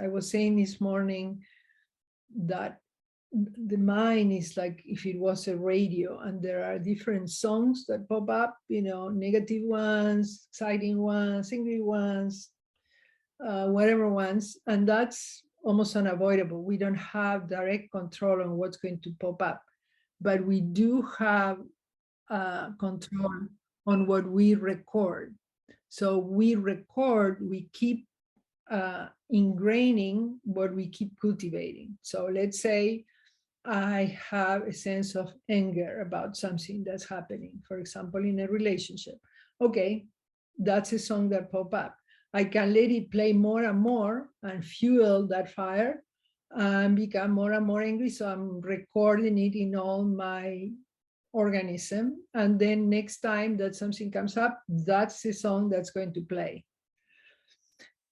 I was saying this morning that the mind is like if it was a radio, and there are different songs that pop up, you know, negative ones, exciting ones, angry ones, whatever ones, and that's almost unavoidable. We don't have direct control on what's going to pop up, but we do have control on what we record. So we record, we keep ingraining what we keep cultivating. So let's say I have a sense of anger about something that's happening, for example, in a relationship. Okay, that's a song that pop up. I can let it play more and more and fuel that fire and become more and more angry. So I'm recording it in all my organism. And then next time that something comes up, that's the song that's going to play.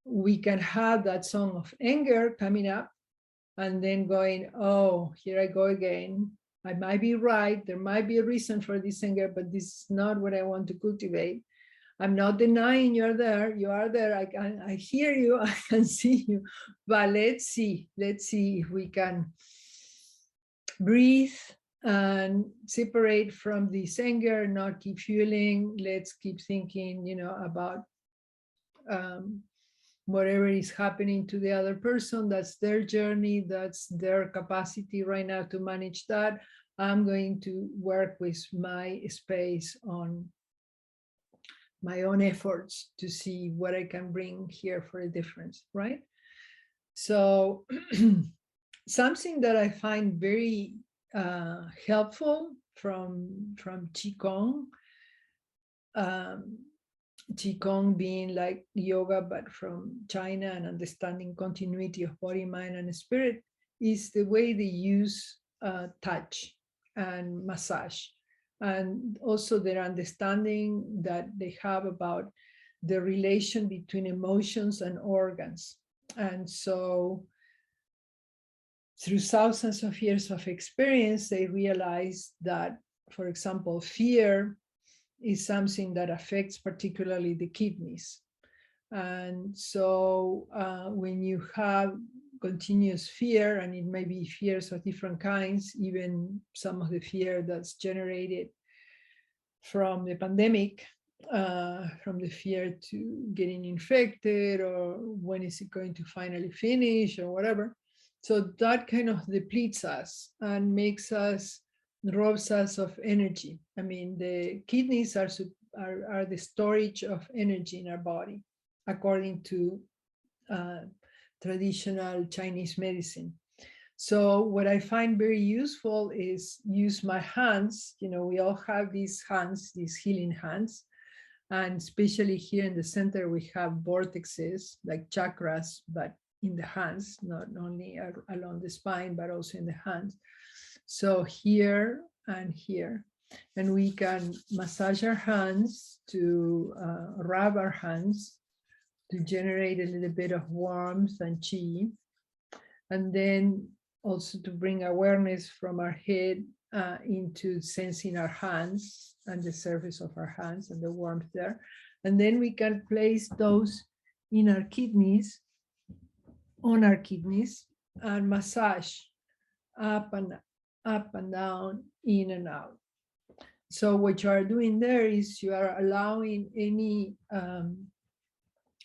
We can have that song of anger coming up and then going, oh, here I go again. I might be right. There might be a reason for this anger, but this is not what I want to cultivate. I'm not denying you're there. You are there. I hear you. I can see you. But let's see if we can breathe and separate from this anger, not keep fueling. Let's keep thinking, you know, about whatever is happening to the other person. That's their journey. That's their capacity right now to manage that. I'm going to work with my space on my own efforts to see what I can bring here for a difference, right? So something that I find very helpful from Qigong, Qigong being like yoga, but from China, and understanding continuity of body, mind, and spirit, is the way they use touch and massage. And also their understanding that they have about the relation between emotions and organs. And so through thousands of years of experience, they realized that, for example, fear is something that affects particularly the kidneys. And so when you have continuous fear, and it may be fears of different kinds, even some of the fear that's generated from the pandemic, from the fear to getting infected, or when is it going to finally finish, or whatever. So that kind of depletes us and makes us, robs us of energy. I mean, the kidneys are the storage of energy in our body, according to traditional Chinese medicine. So what I find very useful is use my hands. You know, we all have these hands, these healing hands. And especially here in the center, we have vortexes like chakras, but in the hands, not only along the spine, but also in the hands. So here and here. And we can massage our hands, to rub our hands, to generate a little bit of warmth and chi. And then also to bring awareness from our head into sensing our hands and the surface of our hands and the warmth there. And then we can place those in our kidneys, on our kidneys, and massage up and down, in and out. So what you are doing there is you are allowing any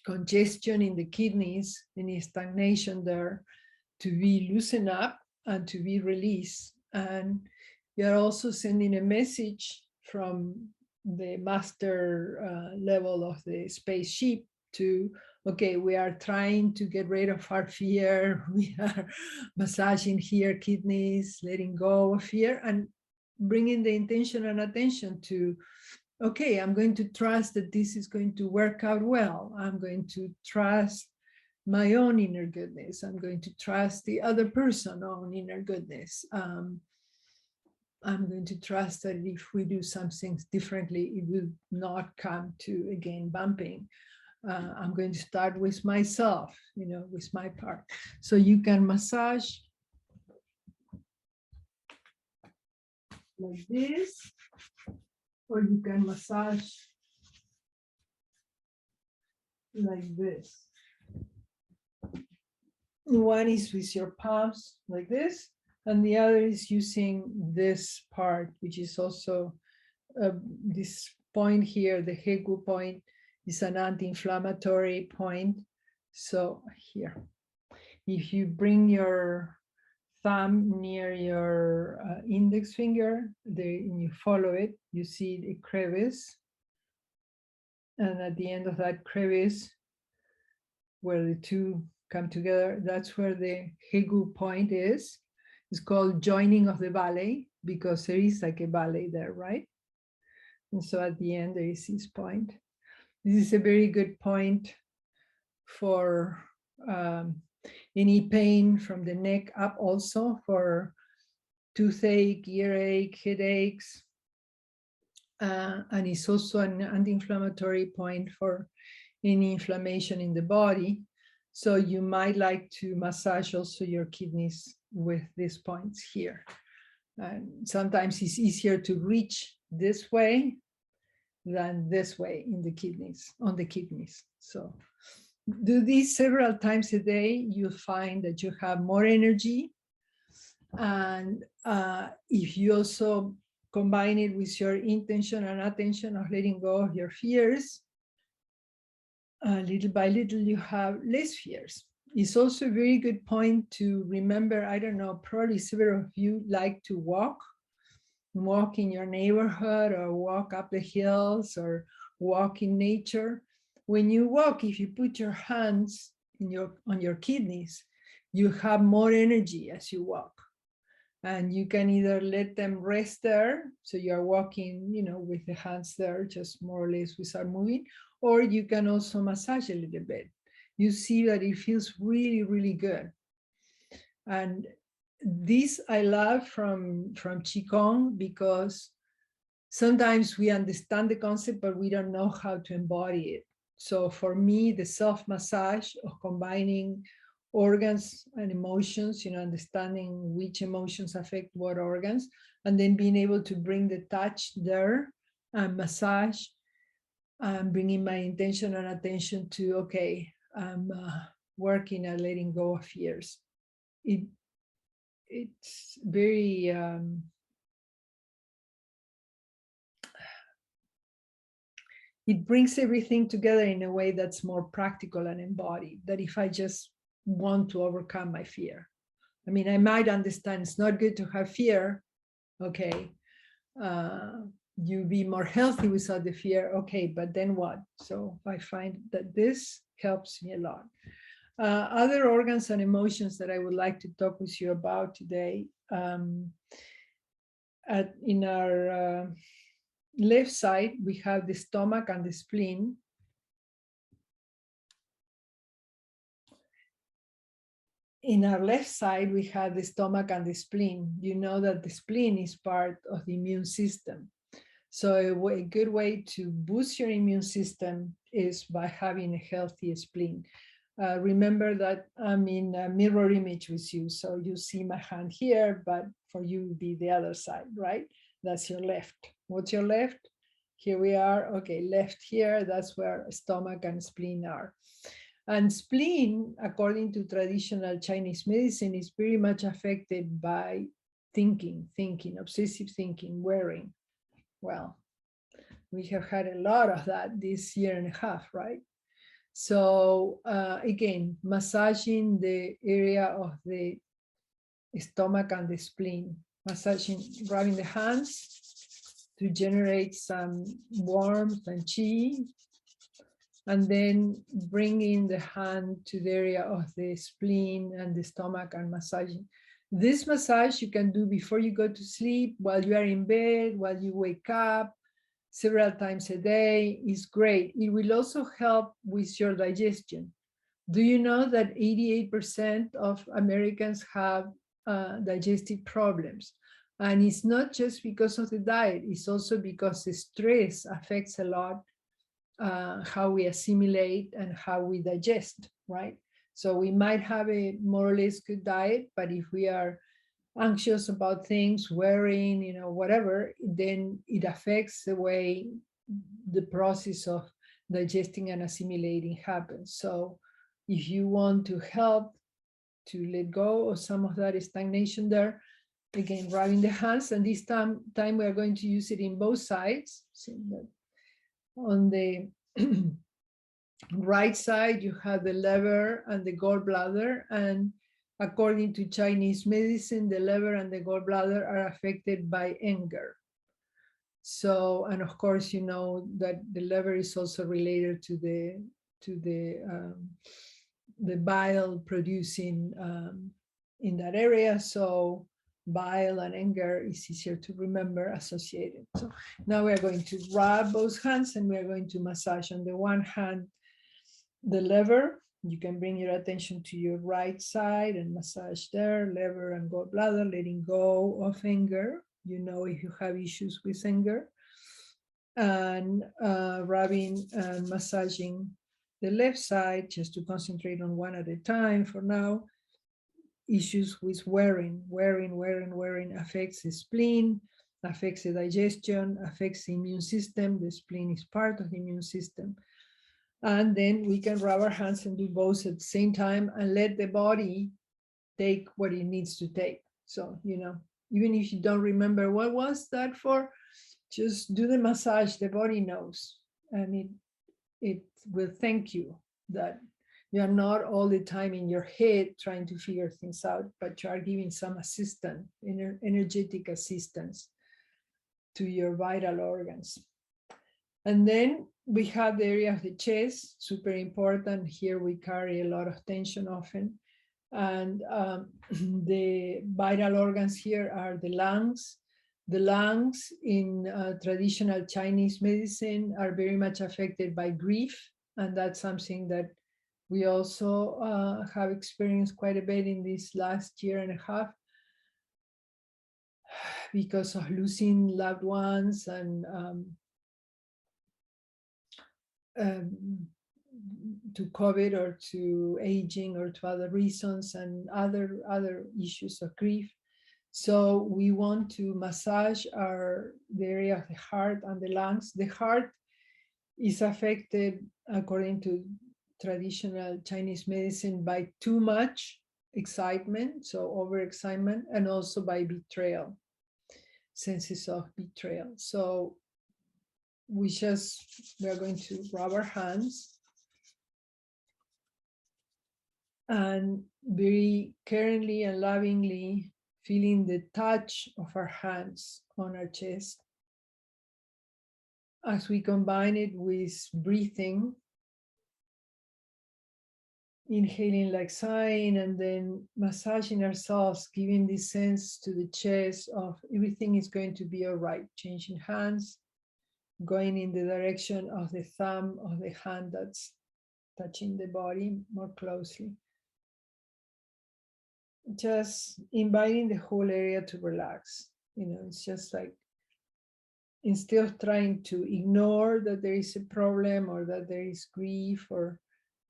congestion in the kidneys, any stagnation there, to be loosened up and to be released. And you're also sending a message from the master level of the spaceship to, okay, we are trying to get rid of our fear. We are massaging here kidneys, letting go of fear, and bringing the intention and attention to, okay, I'm going to trust that this is going to work out well. I'm going to trust my own inner goodness. I'm going to trust the other person's own inner goodness. I'm going to trust that if we do some things differently, it will not come to, again, bumping. I'm going to start with myself, you know, with my part. So you can massage like this, or you can massage like this. One is with your palms like this, and the other is using this part, which is also this point here, the Hegu point, is an anti-inflammatory point. So here, if you bring your thumb near your index finger, and you follow it, you see the crevice. And at the end of that crevice, where the two come together, that's where the Hegu point is. It's called joining of the valley because there is like a valley there, right? And so at the end, there is this point. This is a very good point for any pain from the neck up, also for toothache, earache, headaches. And it's also an anti-inflammatory point for any inflammation in the body. So you might like to massage also your kidneys with these points here. And sometimes it's easier to reach this way than this way in the kidneys, on the kidneys. So do this several times a day, you'll find that you have more energy. And if you also combine it with your intention and attention of letting go of your fears, little by little, you have less fears. It's also a very good point to remember. I don't know, probably several of you like to walk in your neighborhood or walk up the hills or walk in nature. When you walk, if you put your hands on your kidneys, you have more energy as you walk. And you can either let them rest there, so you're walking, with the hands there, just more or less without moving, or you can also massage a little bit. You see that it feels really, really good. And this I love from Qigong, because sometimes we understand the concept, but we don't know how to embody it. So for me, the self-massage of combining organs and emotions, understanding which emotions affect what organs, and then being able to bring the touch there and massage, and bringing my intention and attention to, okay, I'm working at letting go of fears. It's very it brings everything together in a way that's more practical and embodied, that if I just want to overcome my fear. I mean, I might understand it's not good to have fear. Okay. You be more healthy without the fear. Okay, but then what? So I find that this helps me a lot. Other organs and emotions that I would like to talk with you about today. In our left side, we have the stomach and the spleen. In our left side, we have the stomach and the spleen. You know that the spleen is part of the immune system. So a good way to boost your immune system is by having a healthy spleen. Remember that I'm in a mirror image with you. So you see my hand here, but for you would be the other side, right? That's your left. What's your left? Here we are. Okay, left here, that's where stomach and spleen are. And spleen, according to traditional Chinese medicine, is very much affected by thinking, obsessive thinking, worrying. Well, we have had a lot of that this year and a half, right? So again, massaging the area of the stomach and the spleen, rubbing the hands to generate some warmth and qi, and then bringing the hand to the area of the spleen and the stomach and massaging. This massage you can do before you go to sleep, while you are in bed, while you wake up, several times a day is great. It will also help with your digestion. Do you know that 88% of Americans have digestive problems? And it's not just because of the diet, it's also because the stress affects a lot how we assimilate and how we digest, right? So we might have a more or less good diet, but if we are anxious about things, worrying, whatever, then it affects the way the process of digesting and assimilating happens. So if you want to help to let go of some of that stagnation there. Again, rubbing the hands, and this time we are going to use it in both sides. So that on the right side, you have the liver and the gallbladder, and according to Chinese medicine, the liver and the gallbladder are affected by anger. So, and of course, you know that the liver is also related to the bile producing in that area. So bile and anger is easier to remember associated. So now we are going to rub both hands, and we are going to massage on the one hand the liver. You can bring your attention to your right side and massage there, liver and gallbladder, letting go of anger. You know, if you have issues with anger, and rubbing and massaging the left side, just to concentrate on one at a time for now. Issues with wearing affects the spleen, affects the digestion, affects the immune system. The spleen is part of the immune system. And then we can rub our hands and do both at the same time and let the body take what it needs to take. So, you know, even if you don't remember what was that for, just do the massage. The body knows, and it will thank you that you are not all the time in your head trying to figure things out, but you are giving some assistance, energetic assistance to your vital organs. And then we have the area of the chest, super important. Here we carry a lot of tension often. And the vital organs here are the lungs. The lungs in traditional Chinese medicine are very much affected by grief. And that's something that we also have experienced quite a bit in this last year and a half, because of losing loved ones and to COVID or to aging or to other reasons and other issues of grief. So we want to massage the area of the heart and the lungs. The heart is affected, according to traditional Chinese medicine, by too much excitement, so overexcitement, and also by betrayal, senses of betrayal. So we are going to rub our hands and very caringly and lovingly feeling the touch of our hands on our chest as we combine it with breathing, inhaling like sighing, and then massaging ourselves, giving this sense to the chest of everything is going to be all right. Changing hands, going in the direction of the thumb of the hand that's touching the body more closely. Just inviting the whole area to relax. You know, it's just like, instead of trying to ignore that there is a problem or that there is grief, or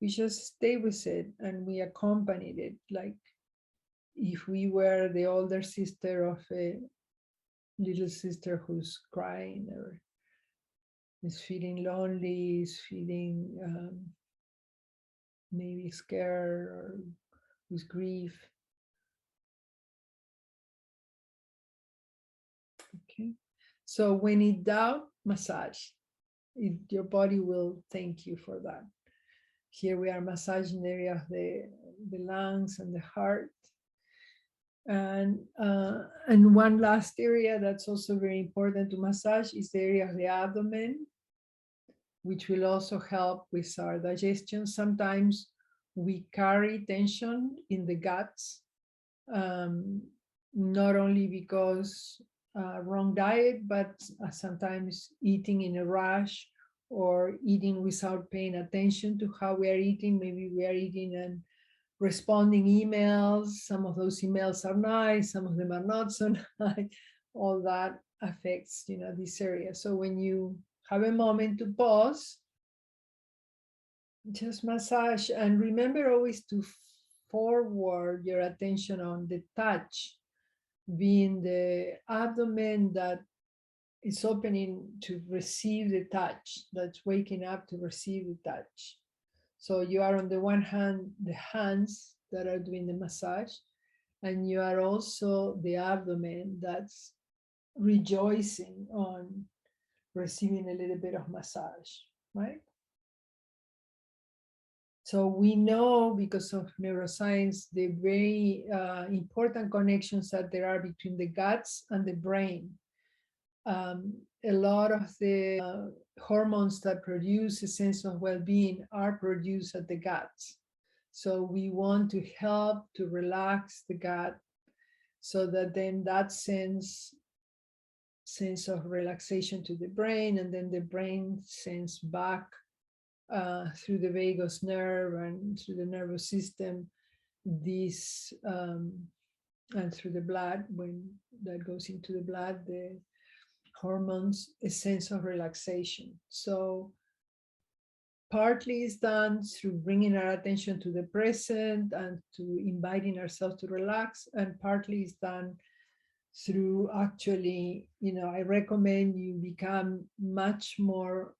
we just stay with it and we accompanied it, like if we were the older sister of a little sister who's crying or is feeling lonely, is feeling maybe scared or with grief. Okay, so when in doubt, massage. Your body will thank you for that. Here we are massaging the area of the lungs and the heart. And one last area that's also very important to massage is the area of the abdomen, which will also help with our digestion. Sometimes we carry tension in the guts, not only because wrong diet, but sometimes eating in a rush or eating without paying attention to how we are eating. Maybe we are eating and responding emails. Some of those emails are nice, some of them are not so nice. All that affects, you know, this area. So when you have a moment to pause, just massage, and remember always to forward your attention on the touch, being the abdomen that is opening to receive the touch, that's waking up to receive the touch. So you are on the one hand, the hands, that are doing the massage. And you are also the abdomen that's rejoicing on receiving a little bit of massage, right? So we know, because of neuroscience, the very important connections that there are between the guts and the brain. A lot of the hormones that produce a sense of well-being are produced at the guts. So we want to help to relax the gut, so that then that sense of relaxation to the brain, and then the brain sends back through the vagus nerve and through the nervous system, this and through the blood, when that goes into the blood, the hormones, a sense of relaxation. So partly is done through bringing our attention to the present and to inviting ourselves to relax, and partly is done through actually, I recommend you become much more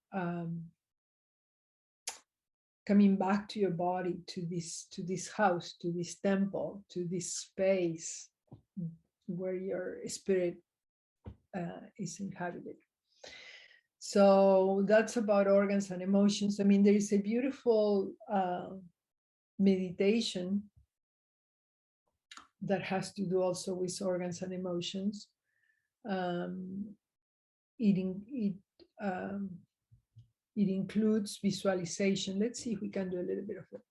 coming back to your body, to this house, to this temple, to this space where your spirit is inhabited. So that's about organs and emotions. I mean, there is a beautiful meditation that has to do also with organs and emotions. It includes visualization. Let's see if we can do a little bit of it.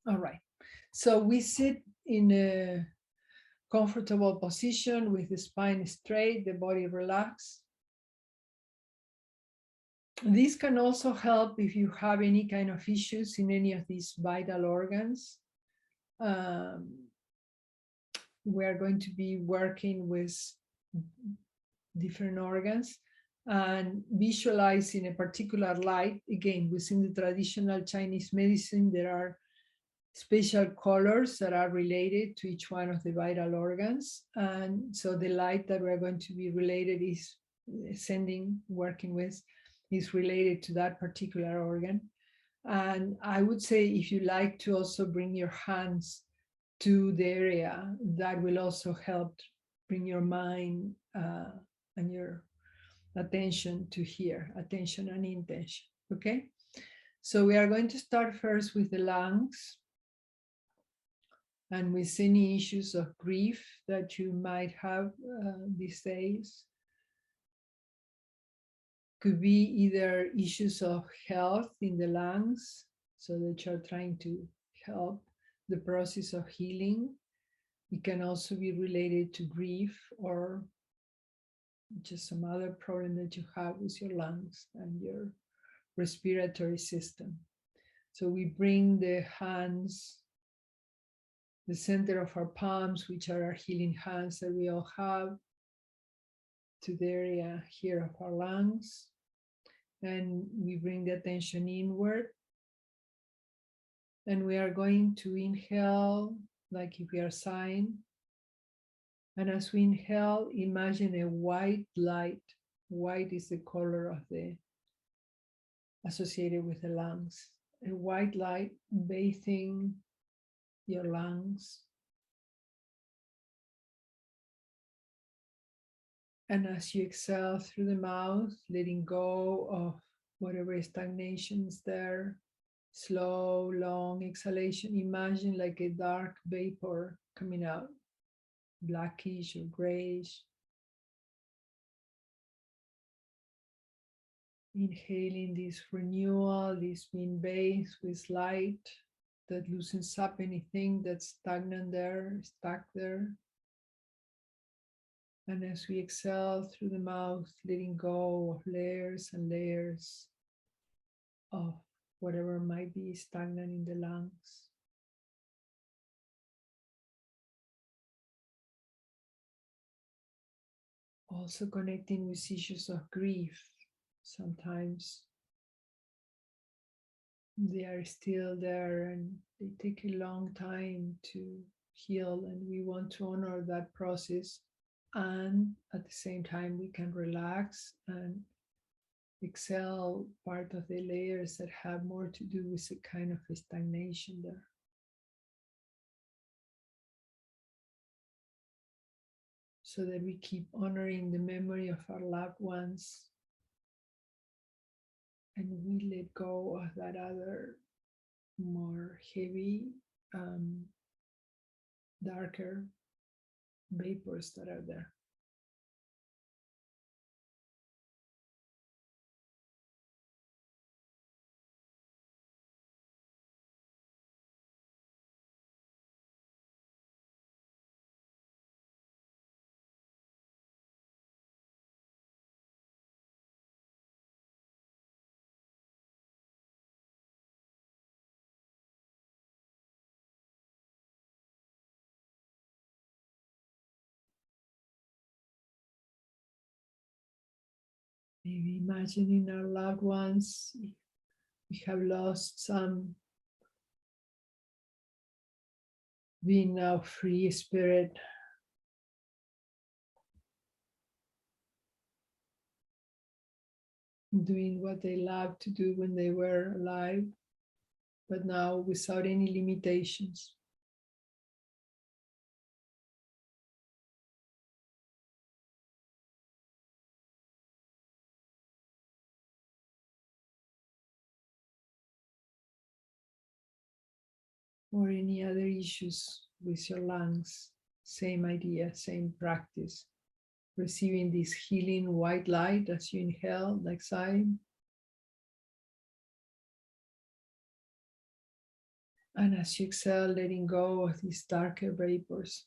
All right. So we sit in a comfortable position with the spine straight, the body relaxed. This can also help if you have any kind of issues in any of these vital organs. We are going to be working with different organs and visualizing a particular light. Again, within the traditional Chinese medicine, there are special colors that are related to each one of the vital organs. And so the light that we're going to be working with, is related to that particular organ. And I would say, if you like to also bring your hands to the area, that will also help bring your mind and your attention to here, attention and intention. Okay, so we are going to start first with the lungs, and with any issues of grief that you might have these days. Could be either issues of health in the lungs, so that you're trying to help the process of healing. It can also be related to grief, or just some other problem that you have with your lungs and your respiratory system. So we bring the hands, the center of our palms, which are our healing hands that we all have, to the area here of our lungs, and we bring the attention inward, and we are going to inhale like if we are sighing, and as we inhale, imagine a white light. White is the color of the associated with the lungs. A white light bathing your lungs. And as you exhale through the mouth, letting go of whatever stagnation is there, slow, long exhalation. Imagine like a dark vapor coming out, blackish or grayish. Inhaling this renewal, this being bathed with light that loosens up anything that's stagnant there, stuck there. And as we exhale through the mouth, letting go of layers and layers of whatever might be stagnant in the lungs. Also connecting with issues of grief. Sometimes They are still there and they take a long time to heal, and we want to honor that process. And at the same time, we can relax and exhale part of the layers that have more to do with a kind of a stagnation there. So that we keep honoring the memory of our loved ones, and we let go of that other more heavy, darker vapors that are there. Maybe imagining our loved ones, we have lost some, being now free spirit, doing what they loved to do when they were alive, but now without any limitations. Or any other issues with your lungs. Same idea, same practice. Receiving this healing white light as you inhale, like sighing. And as you exhale, letting go of these darker vapors.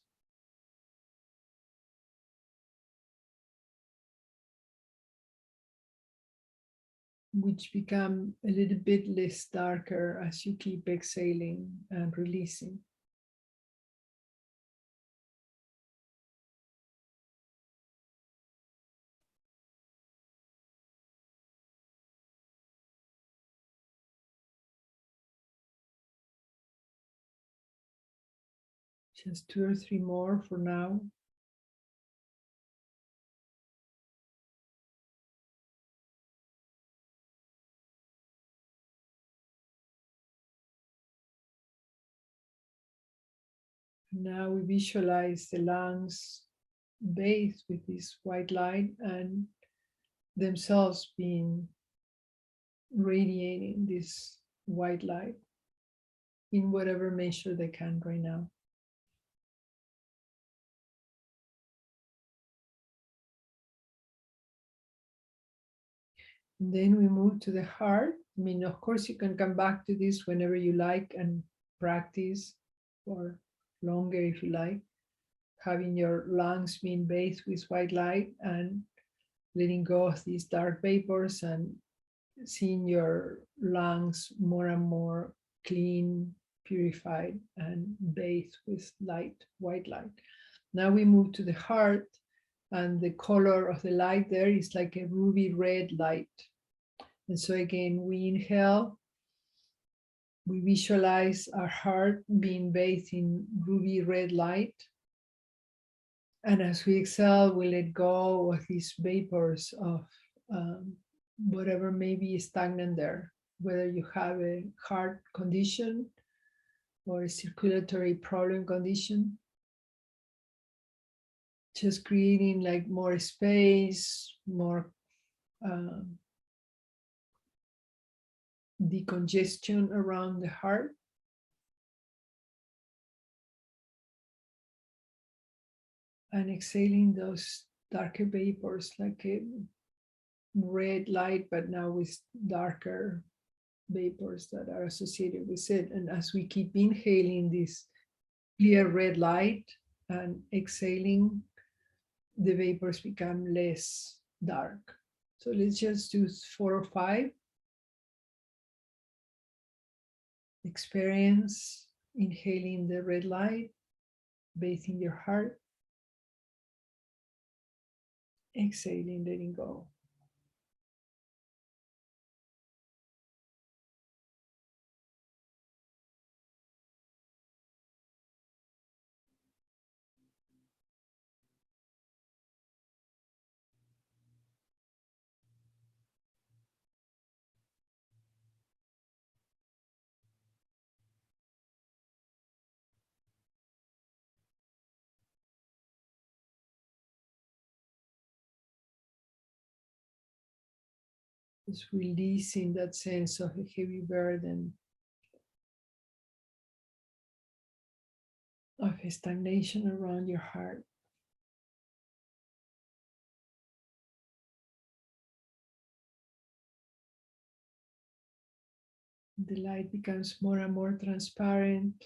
Which become a little bit less darker as you keep exhaling and releasing. Just 2 or 3 more for now. Now we visualize the lungs bathed with this white light and themselves being radiating this white light in whatever measure they can right now. And then we move to the heart. I mean, of course, you can come back to this whenever you like and practice for longer if you like. Having your lungs being bathed with white light and letting go of these dark vapors and seeing your lungs more and more clean, purified, and bathed with light, white light. Now we move to the heart, and the color of the light there is like a ruby red light. And so again, we inhale, we visualize our heart being bathed in ruby red light. And as we exhale, we let go of these vapors of whatever may be stagnant there, whether you have a heart condition or a circulatory problem condition. Just creating like more space, more decongestion around the heart. And exhaling those darker vapors, like a red light, but now with darker vapors that are associated with it. And as we keep inhaling this clear red light and exhaling, the vapors become less dark. So let's just do 4 or 5. Experience inhaling the red light, bathing your heart, exhaling, letting go. Just releasing that sense of a heavy burden, of stagnation around your heart. The light becomes more and more transparent,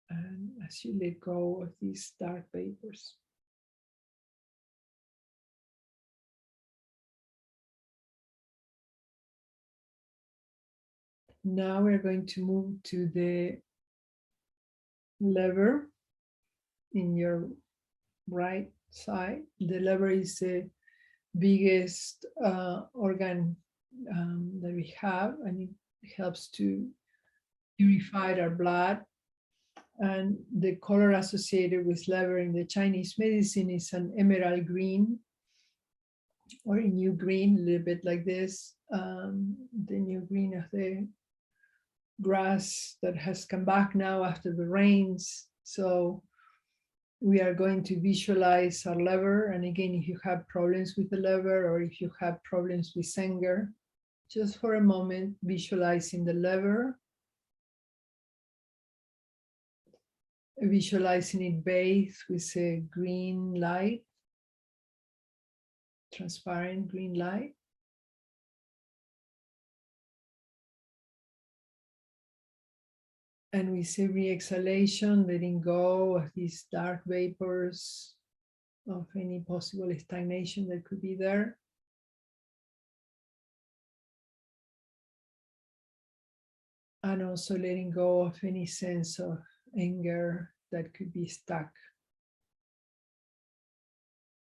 and as you let go of these dark vapors. Now we're going to move to the lever in your right side. The liver is the biggest organ that we have, and it helps to purify our blood. And the color associated with liver in the Chinese medicine is an emerald green, or a new green, a little bit like this, the new green of the grass that has come back now after the rains. So we are going to visualize our liver. And again, if you have problems with the liver, or if you have problems with anger, just for a moment, visualizing the liver, visualizing it bathed with a green light, transparent green light. And with every exhalation, letting go of these dark vapors, of any possible stagnation that could be there. And also letting go of any sense of anger that could be stuck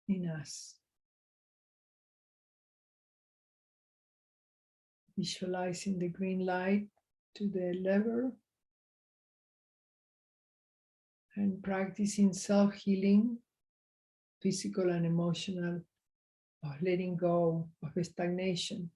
in us. Visualizing the green light to the lever, and practicing self-healing, physical and emotional, of letting go of stagnation.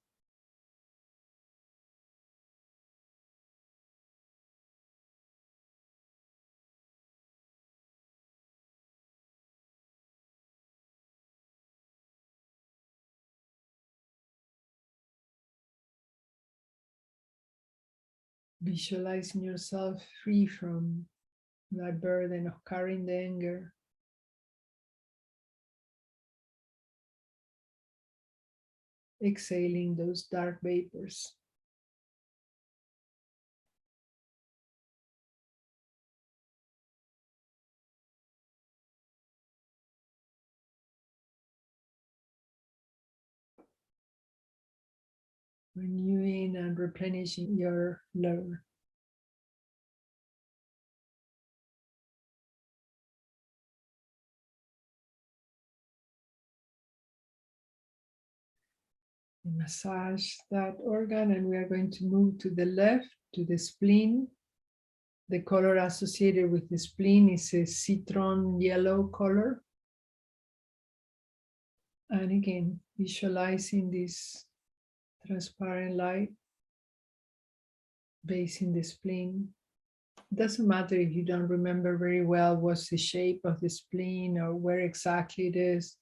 Visualizing yourself free from that burden of carrying the anger. Exhaling those dark vapors. Renewing and replenishing your liver. Massage that organ, and we are going to move to the left, to the spleen. The color associated with the spleen is a citron yellow color. And again, visualizing this transparent light basing the spleen. It doesn't matter if you don't remember very well what's the shape of the spleen or where exactly it is.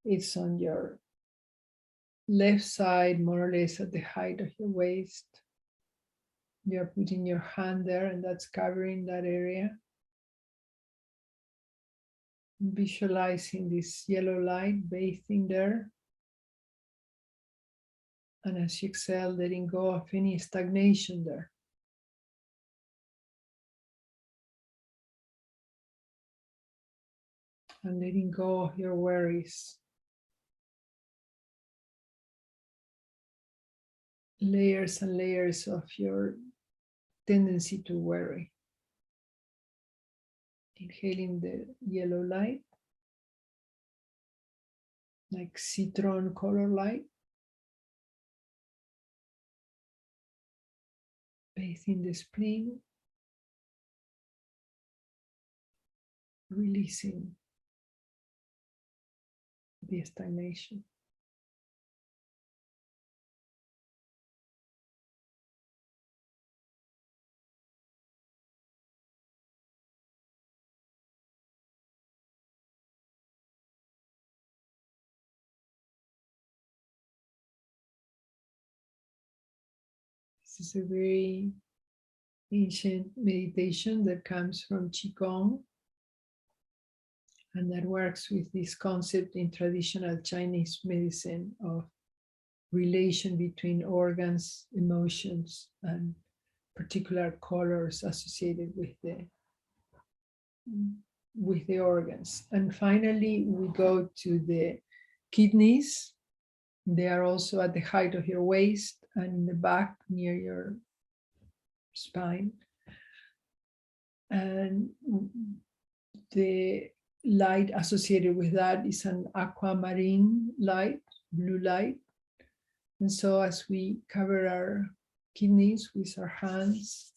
It's on your left side, more or less at the height of your waist. You're putting your hand there, and that's covering that area. Visualizing this yellow light bathing there. And as you exhale, letting go of any stagnation there. And letting go of your worries. Layers and layers of your tendency to worry. Inhaling the yellow light, like citron color light. Bathing the spleen. Releasing the stagnation. This is a very ancient meditation that comes from Qigong, and that works with this concept in traditional Chinese medicine of relation between organs, emotions, and particular colors associated with the organs. And finally, we go to the kidneys. They are also at the height of your waist and in the back near your spine. And the light associated with that is an aquamarine light, blue light. And so as we cover our kidneys with our hands,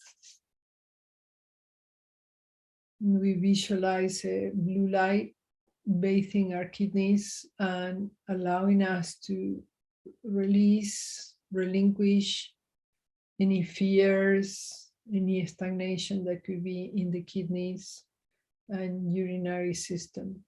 we visualize a blue light bathing our kidneys and allowing us to release, relinquish any fears, any stagnation that could be in the kidneys and urinary system.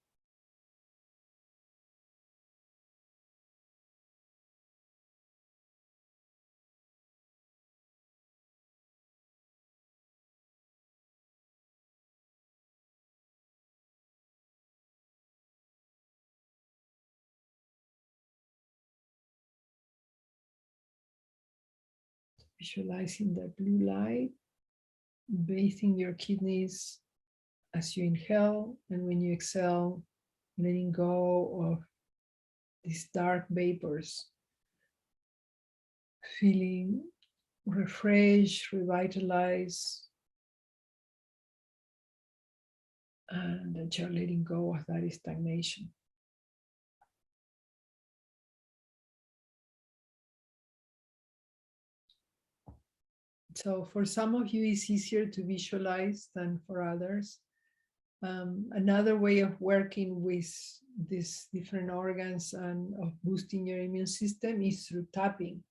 Visualizing the blue light bathing your kidneys as you inhale, and when you exhale, letting go of these dark vapors, feeling refreshed, revitalized, and that you're letting go of that stagnation. So for some of you, it's easier to visualize than for others. Another way of working with these different organs and of boosting your immune system is through tapping.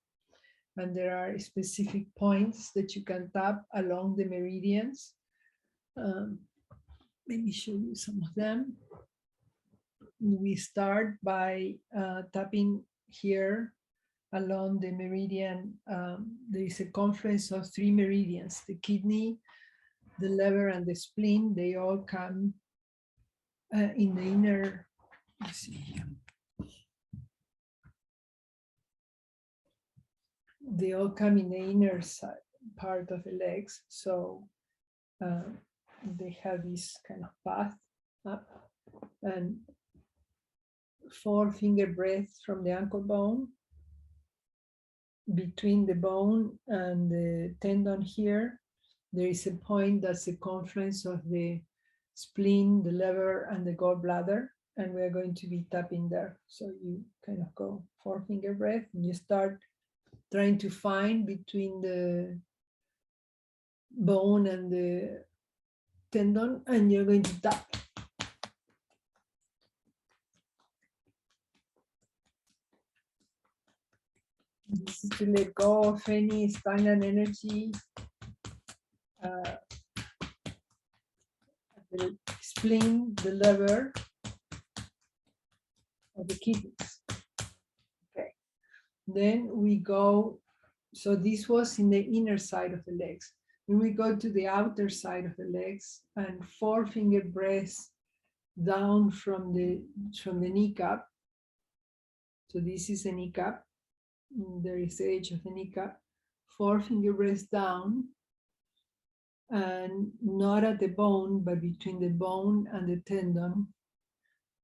And there are specific points that you can tap along the meridians. Let me show you some of them. We start by tapping here along the meridian. There is a confluence of 3 meridians: the kidney, the liver, and the spleen. They all come in the inner, let's see here. They all come in the inner side, part of the legs. So they have this kind of path up, and 4 finger breaths from the ankle bone, between the bone and the tendon here. There is a point that's the confluence of the spleen, the liver, and the gallbladder, and we're going to be tapping there. So you kind of go 4 finger breath, and you start trying to find between the bone and the tendon, and you're going to tap. This is to let go of any stagnant energy. The spleen, the liver, or the kidneys. Okay. Then we go, so this was in the inner side of the legs. Then we go to the outer side of the legs, and 4 finger breaths down from the kneecap. So this is a kneecap. There is the edge of the kneecap. 4 finger breaths down, and not at the bone, but between the bone and the tendon,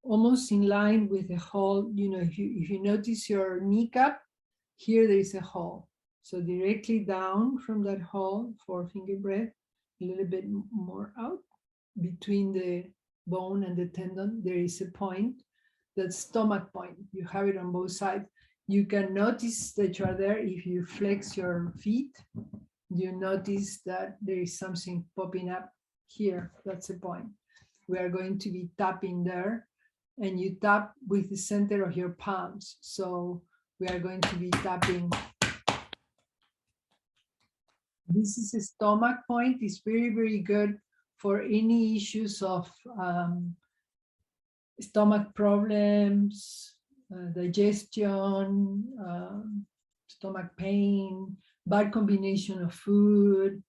almost in line with the hole. You know, if you notice your kneecap, here there is a hole. So directly down from that hole, 4 finger breath, a little bit more out, between the bone and the tendon, there is a point, that stomach point. You have it on both sides. You can notice that you are there if you flex your feet. You notice that there is something popping up here. That's the point. We are going to be tapping there, and you tap with the center of your palms. So we are going to be tapping. This is a stomach point. It's very, very good for any issues of stomach problems, digestion, stomach pain, bad combination of food,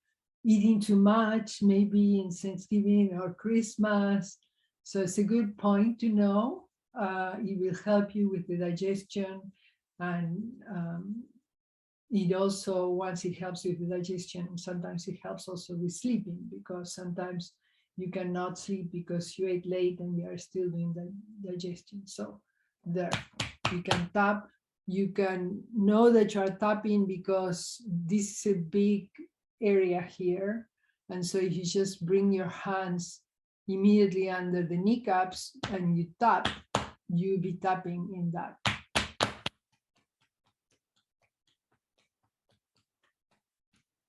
eating too much, maybe in Thanksgiving or Christmas. So it's a good point to know. It will help you with the digestion, and it also, once it helps with the digestion, sometimes it helps also with sleeping, because sometimes you cannot sleep because you ate late and you are still doing the digestion. So there, you can tap. You can know that you are tapping because this is a big area here. And so if you just bring your hands immediately under the kneecaps and you tap, you'll be tapping in that.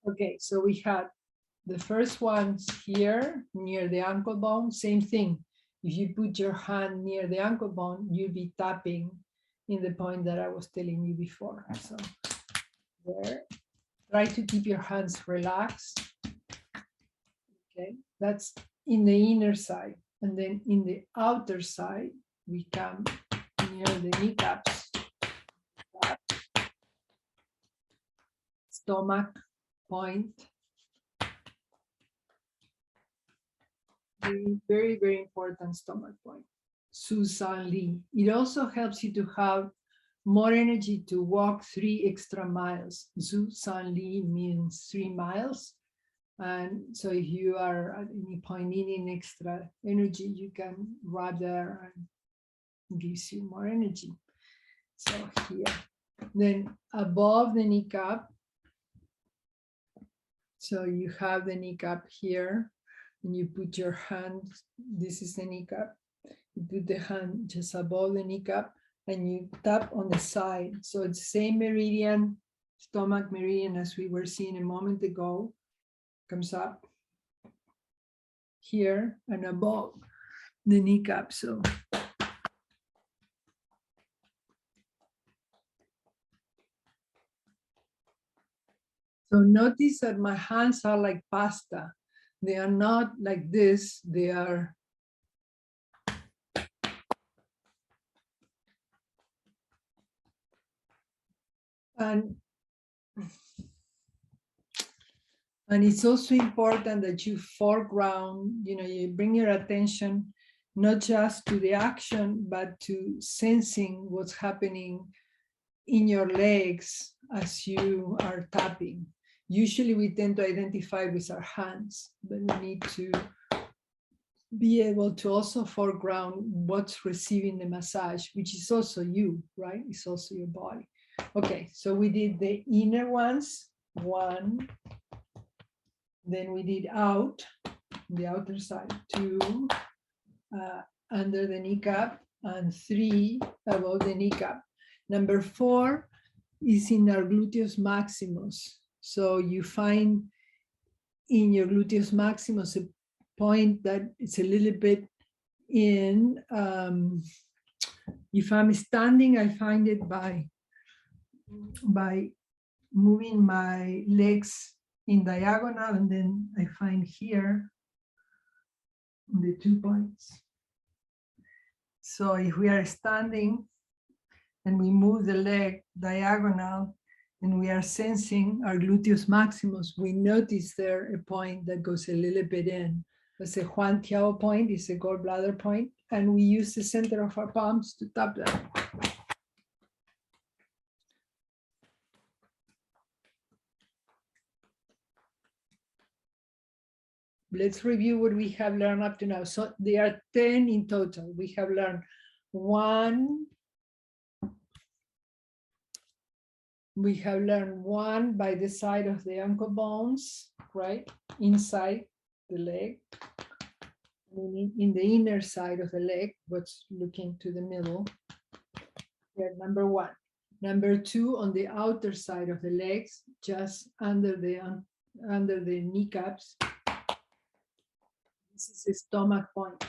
Okay, so we had the first ones here near the ankle bone, same thing. If you put your hand near the ankle bone, you'll be tapping in the point that I was telling you before. So there, try to keep your hands relaxed. Okay, that's in the inner side. And then in the outer side, we come near the kneecaps, stomach point. Very, very important stomach point. Susan Lee. It also helps you to have more energy to walk 3 extra miles. Susan Lee means 3 miles. And so if you are at any point needing extra energy, you can rub there and it gives you more energy. So here. Then above the kneecap, so you have the kneecap here, and you put your hand, this is the kneecap, you put the hand just above the kneecap and you tap on the side. So it's the same meridian, stomach meridian, as we were seeing a moment ago, comes up here and above the kneecap. So notice that my hands are like pasta. They are not like this, they are and it's also important that you foreground, you bring your attention not just to the action, but to sensing what's happening in your legs as you are tapping. Usually we tend to identify with our hands, but we need to be able to also foreground what's receiving the massage, which is also you, right? It's also your body. Okay, so we did the inner ones, 1. Then we did out, the outer side, 2, under the kneecap, and 3 above the kneecap. Number 4 is in our gluteus maximus. So you find in your gluteus maximus a point that it's a little bit in, if I'm standing, I find it by moving my legs in diagonal, and then I find here the 2 points. So if we are standing and we move the leg diagonal and we are sensing our gluteus maximus, we notice there a point that goes a little bit in. That's a Juan Tiao point, it's a gallbladder point, and we use the center of our palms to tap that. Let's review what we have learned up to now. So there are 10 in total. We have learned 1. We have learned 1 by the side of the ankle bones, right? Inside the leg. In the inner side of the leg, what's looking to the middle. Here, number 1. Number 2, on the outer side of the legs, just under the kneecaps. This is a stomach point.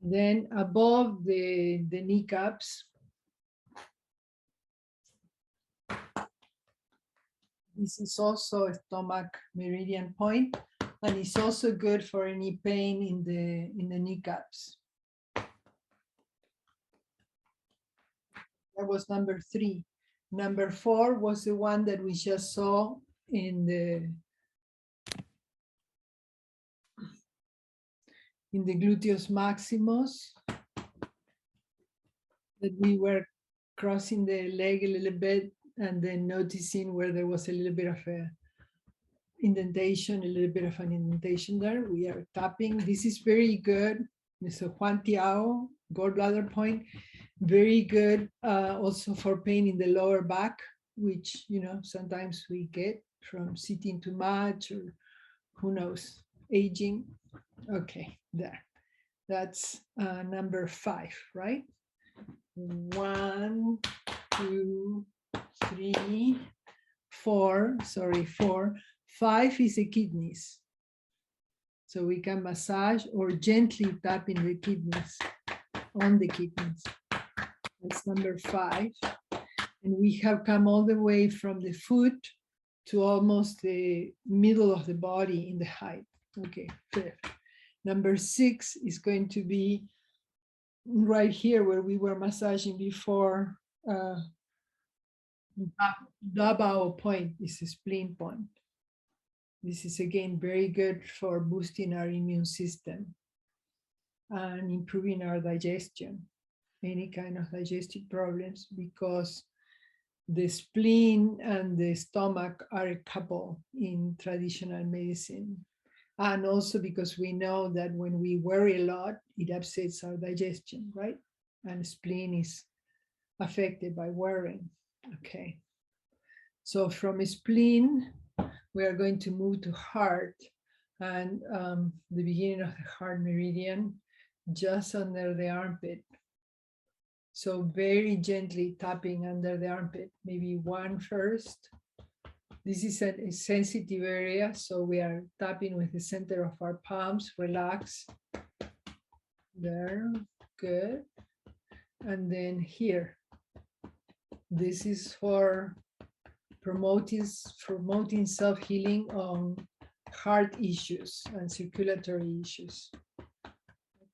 Then above the kneecaps, this is also a stomach meridian point, and it's also good for any pain in the kneecaps. That was number 3. Number 4 was the one that we just saw in the Gluteus Maximus, that we were crossing the leg a little bit and then noticing where there was a little bit of a indentation, a little bit of an indentation there. We are tapping. This is very good. Mr. Juan Tiao, gallbladder point, very good also for pain in the lower back, which, you know, sometimes we get from sitting too much or who knows, aging. Okay, there. That's number 5, right? 1, 2, 3, 4, sorry, 4. 5 is the kidneys. So we can massage or gently tap in the kidneys, on the kidneys. That's number 5. And we have come all the way from the foot to almost the middle of the body in the height. Okay, 5th. Number 6 is going to be right here where we were massaging before. Dabao point is a spleen point. This is again very good for boosting our immune system and improving our digestion, any kind of digestive problems, because the spleen and the stomach are a couple in traditional medicine. And also because we know that when we worry a lot, it upsets our digestion, right? And spleen is affected by worrying. Okay. So from spleen, we are going to move to heart, and the beginning of the heart meridian, just under the armpit. So very gently tapping under the armpit, maybe 1 first. This is a sensitive area, so we are tapping with the center of our palms, relax. There, good. And then here, this is for promoting self-healing on heart issues and circulatory issues.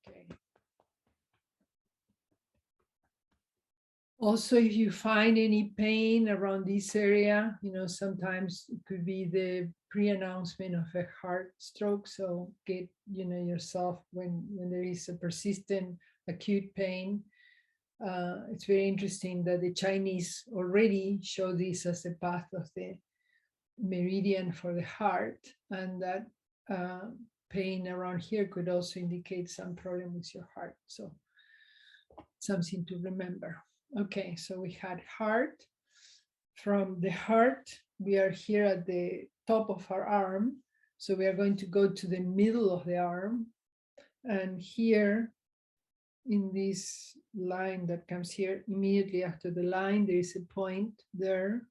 Okay. Also, if you find any pain around this area, you know, sometimes it could be the pre-announcement of a heart stroke. So get, you know, yourself when there is a persistent acute pain. It's very interesting that the Chinese already show this as a path of the meridian for the heart, and that pain around here could also indicate some problem with your heart. So something to remember. Okay, so we had heart. From the heart, we are here at the top of our arm. So we are going to go to the middle of the arm, and here in this line that comes here, immediately after the line, there is a point there.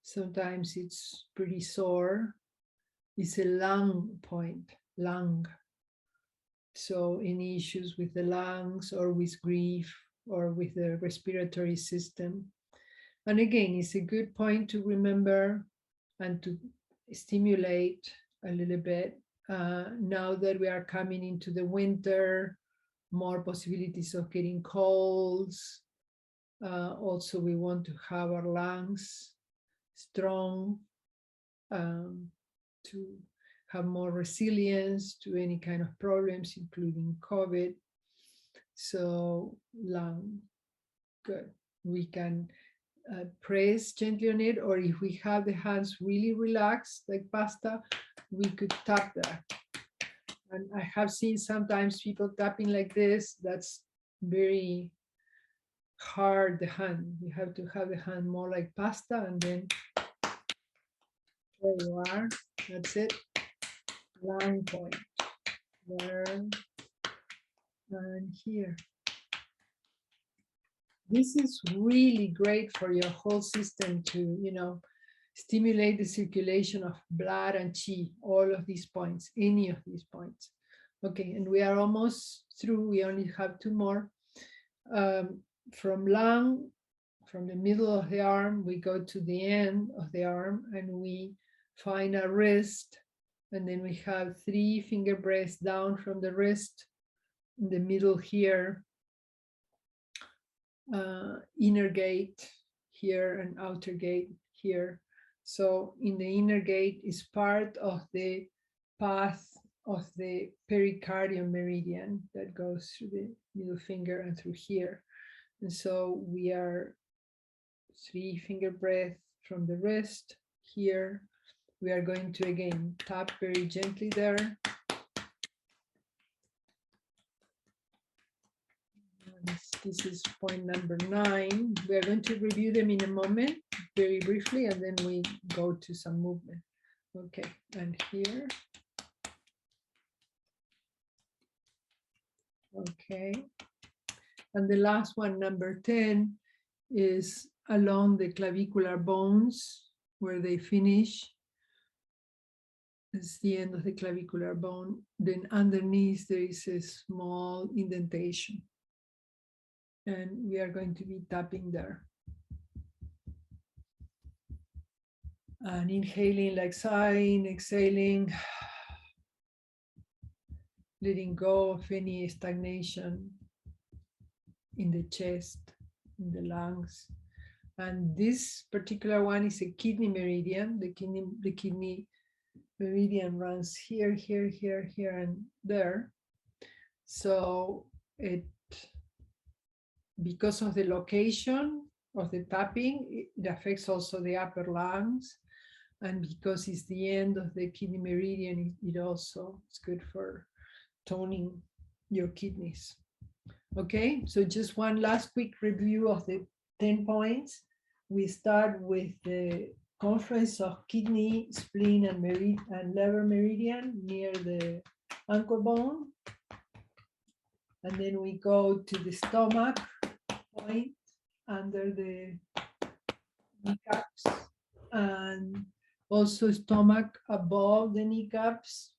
Sometimes it's pretty sore. It's a lung point, lung. So any issues with the lungs or with grief or with the respiratory system. And again, it's a good point to remember and to stimulate a little bit. Now that we are coming into the winter, more possibilities of getting colds. Also, we want to have our lungs strong, to have more resilience to any kind of problems, including COVID. So lung, good. We can press gently on it, or if we have the hands really relaxed, like pasta, we could tap there. And I have seen sometimes people tapping like this. That's very hard, the hand. You have to have the hand more like pasta, and then there you are. That's it. Line point. There and here. This is really great for your whole system to, you know, stimulate the circulation of blood and qi, all of these points, any of these points. Okay, and we are almost through. We only have 2 more. From lung, from the middle of the arm, we go to the end of the arm and we find a wrist, and then we have 3 finger breaths down from the wrist, in the middle here, inner gate here and outer gate here. So in the inner gate is part of the path of the pericardium meridian that goes through the middle finger and through here. And so we are 3-finger breath from the wrist here. We are going to again tap very gently there. This is point number 9. We are going to review them in a moment, very briefly, and then we go to some movement. Okay, and here. Okay. And the last one, number 10, is along the clavicular bones where they finish. It's the end of the clavicular bone. Then underneath there is a small indentation. And we are going to be tapping there. And inhaling like sighing, exhaling, letting go of any stagnation in the chest, in the lungs. And this particular one is a kidney meridian. The kidney meridian runs here, here, here, here, and there. So because of the location of the tapping, it affects also the upper lungs. And because it's the end of the kidney meridian, it also is good for toning your kidneys. Okay, so just one last quick review of the 10 points. We start with the confluence of kidney, spleen, and liver meridian near the ankle bone. And then we go to the stomach point under the kneecaps, and also stomach above the kneecaps,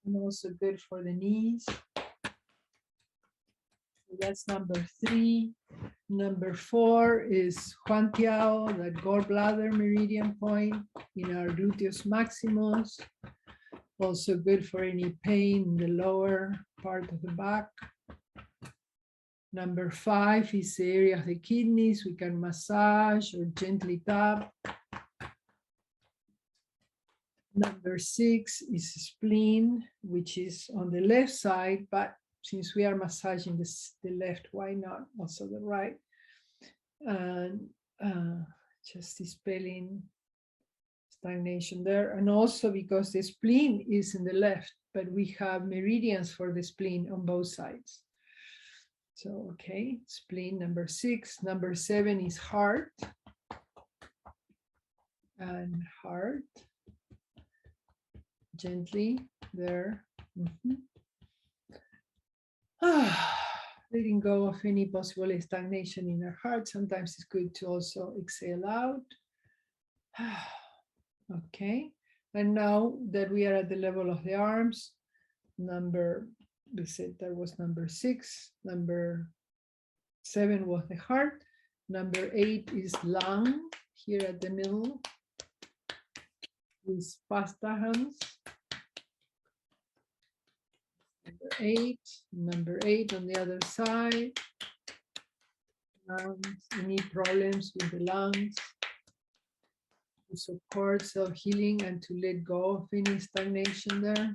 and also good for the knees. So that's number 3. Number 4 is Huantiao, that gallbladder meridian point in our gluteus maximus. Also good for any pain in the lower part of the back. Number 5 is the area of the kidneys. We can massage or gently tap. Number 6 is spleen, which is on the left side, but since we are massaging the left, why not also the right? And just dispelling stagnation there. And also because the spleen is in the left, but we have meridians for the spleen on both sides. So, okay, spleen number 6. Number 7 is heart. And heart. Gently there. Letting go of any possible stagnation in our heart. Sometimes it's good to also exhale out. Okay, and now that we are at the level of the arms, we said that was number 6. Number 7 was the heart. Number 8 is lung, here at the middle, with pasta hands. Number 8 on the other side. Any problems with the lungs, to support self-healing and to let go of any stagnation there.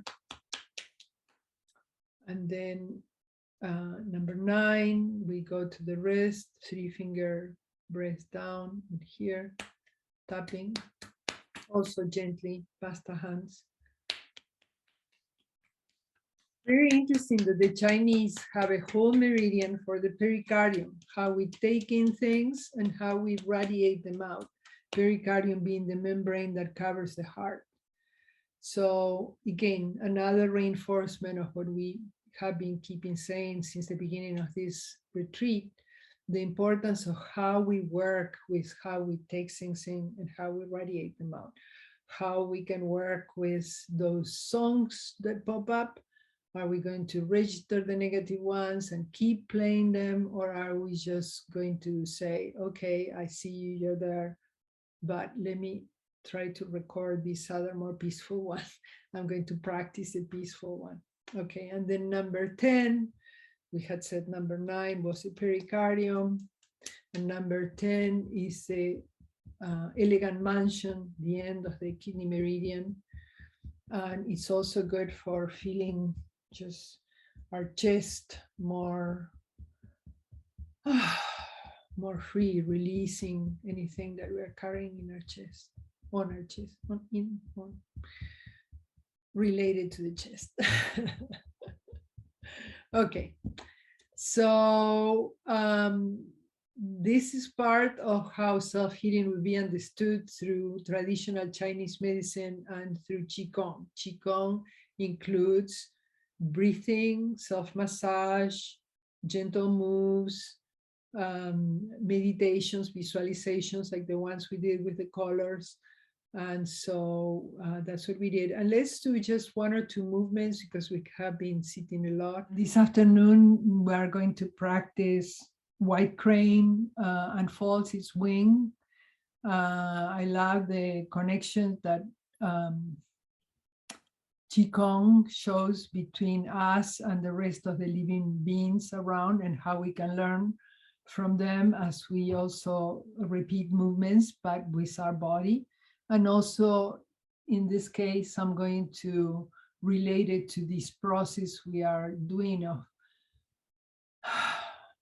And then number 9, we go to the wrist, 3-finger breath down and here, tapping, also gently, pasta hands. Very interesting that the Chinese have a whole meridian for the pericardium, how we take in things and how we radiate them out. Pericardium being the membrane that covers the heart. So again, another reinforcement of what we have been keeping saying since the beginning of this retreat, the importance of how we work with how we take things in and how we radiate them out. How we can work with those songs that pop up. Are we going to register the negative ones and keep playing them? Or are we just going to say, okay, I see you, you're there, but let me try to record this other more peaceful one. I'm going to practice the peaceful one. Okay, and then number 10, we had said number 9 was the pericardium. And number 10 is the elegant mansion, the end of the kidney meridian. And it's also good for feeling just our chest more, more free, releasing anything that we're carrying in our chest, on our chest, on related to the chest. Okay, so this is part of how self-healing will be understood through traditional Chinese medicine and through Qigong. Qigong includes breathing, self-massage, gentle moves, meditations, visualizations like the ones we did with the colors. And so that's what we did. And let's do just one or two movements because we have been sitting a lot. This afternoon, we are going to practice white crane unfolds its wing. I love the connection that Qigong shows between us and the rest of the living beings around, and how we can learn from them as we also repeat movements, but with our body. And also, in this case, I'm going to relate it to this process we are doing of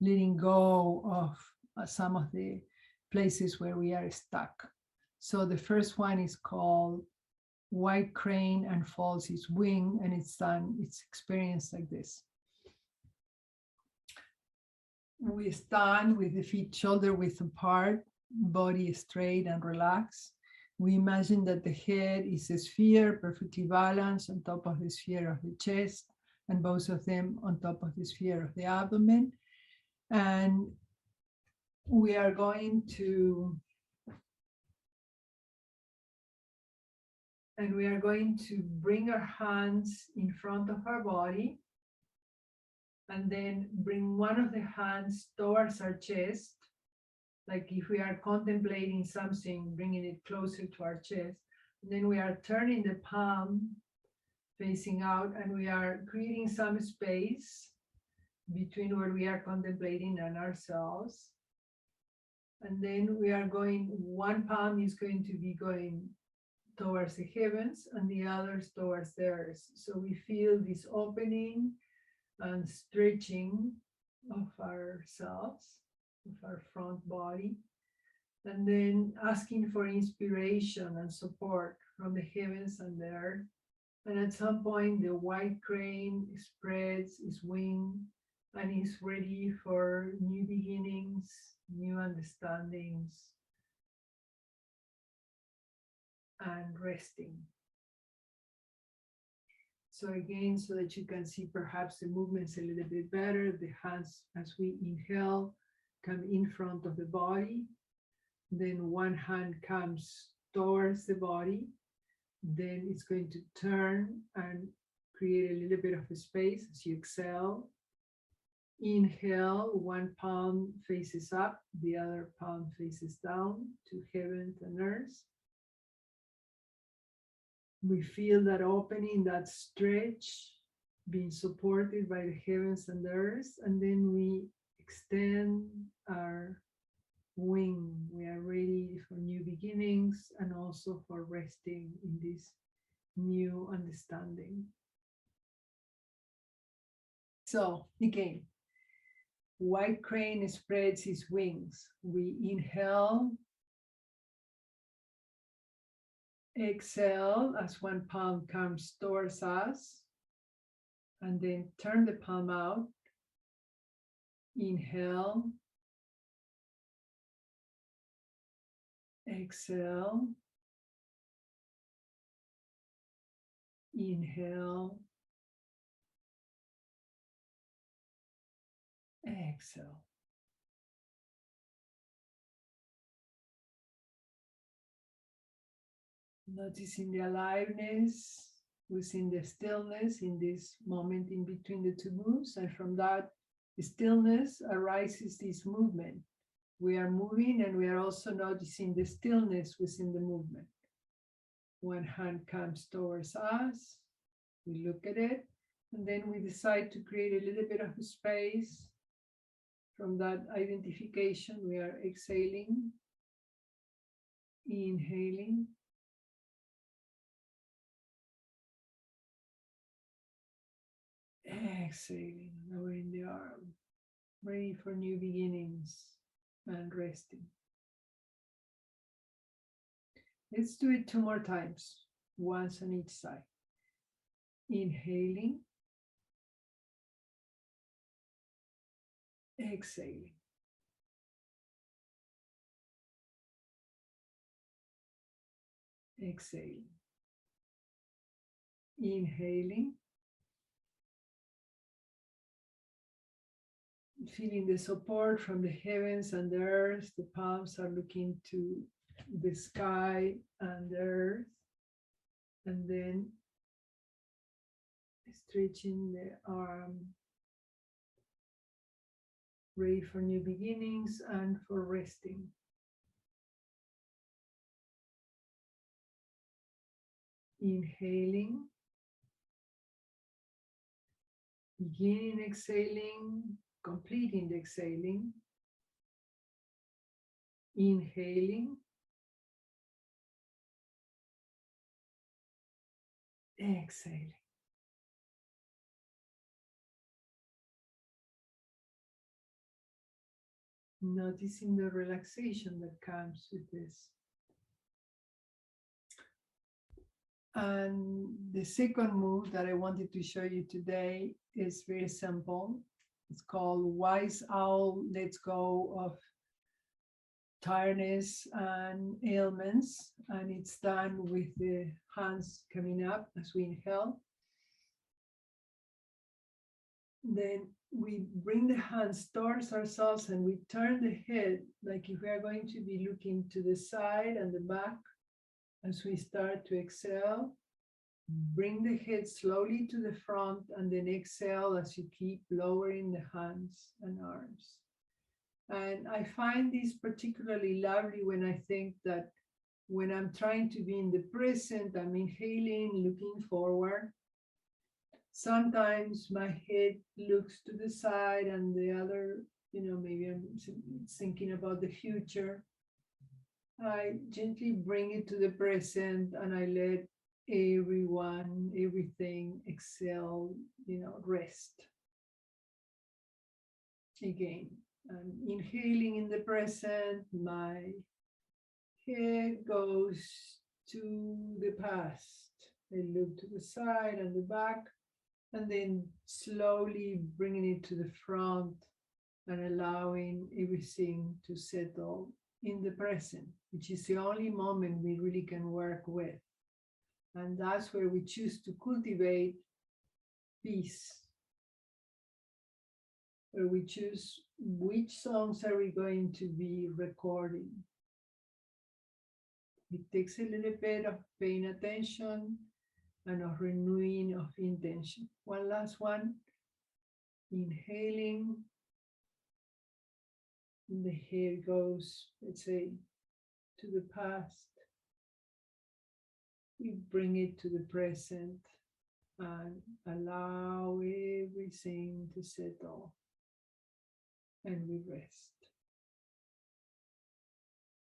letting go of some of the places where we are stuck. So the first one is called white crane unfolds its wing, and it's experienced like this. We stand with the feet shoulder width apart, body straight and relaxed. We imagine that the head is a sphere, perfectly balanced on top of the sphere of the chest, and both of them on top of the sphere of the abdomen. And we are going to bring our hands in front of our body, and then bring one of the hands towards our chest, like if we are contemplating something, bringing it closer to our chest. And then we are turning the palm facing out, and we are creating some space between where we are contemplating and ourselves. And then we are going, one palm is going to be going towards the heavens and the others towards the earth. So we feel this opening and stretching of ourselves, of our front body, and then asking for inspiration and support from the heavens and the earth. And at some point, the white crane spreads its wing and is ready for new beginnings, new understandings, and resting. So again, so that you can see perhaps the movements a little bit better, the hands as we inhale come in front of the body. Then one hand comes towards the body. Then it's going to turn and create a little bit of a space as you exhale. Inhale, one palm faces up, the other palm faces down to heaven and earth. We feel that opening, that stretch, being supported by the heavens and the earth, and then we extend our wing. We are ready for new beginnings and also for resting in this new understanding. So again, white crane spreads his wings. We inhale, exhale as one palm comes towards us, and then turn the palm out. Inhale, exhale, inhale, exhale. Noticing the aliveness within the stillness in this moment in between the two moves, and from that stillness arises this movement. We are moving and we are also noticing the stillness within the movement. One hand comes towards us, we look at it, and then we decide to create a little bit of space From that identification, we are exhaling, inhaling, exhaling, lowering the arm, ready for new beginnings, and resting. Let's do it 2 more times, once on each side. Inhaling, exhaling. Exhaling. Inhaling. Feeling the support from the heavens and the earth. The palms are looking to the sky and the earth. And then stretching the arm, ready for new beginnings and for resting. Inhaling, beginning exhaling, completing the exhaling. Inhaling, exhaling. Noticing the relaxation that comes with this. And the second move that I wanted to show you today is very simple. It's called Wise Owl Lets Go of Tiredness and Ailments. And it's done with the hands coming up as we inhale. Then we bring the hands towards ourselves and we turn the head like if we are going to be looking to the side and the back. As we start to exhale, bring the head slowly to the front and then exhale as you keep lowering the hands and arms. And I find this particularly lovely when I think that when I'm trying to be in the present, I'm inhaling, looking forward. Sometimes my head looks to the side and the other, maybe I'm thinking about the future. I gently bring it to the present and I let everything exhale, rest. Again, I'm inhaling in the present, my head goes to the past. I look to the side and the back, and then slowly bringing it to the front and allowing everything to settle in the present, which is the only moment we really can work with. And that's where we choose to cultivate peace, where we choose which songs are we going to be recording. It takes a little bit of paying attention and of renewing of intention. One last one, inhaling. The head goes, let's say, to the past. We bring it to the present and allow everything to settle. And we rest.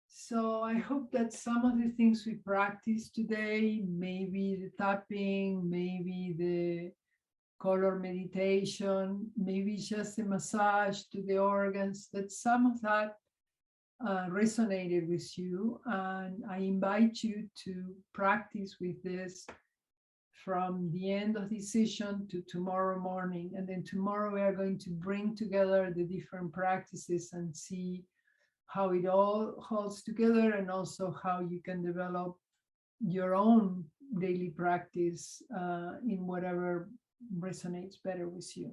So I hope that some of the things we practiced today, maybe the tapping, maybe the color meditation, maybe just a massage to the organs, that some of that resonated with you. And I invite you to practice with this from the end of this session to tomorrow morning. And then tomorrow we are going to bring together the different practices and see how it all holds together, and also how you can develop your own daily practice in whatever resonates better with you.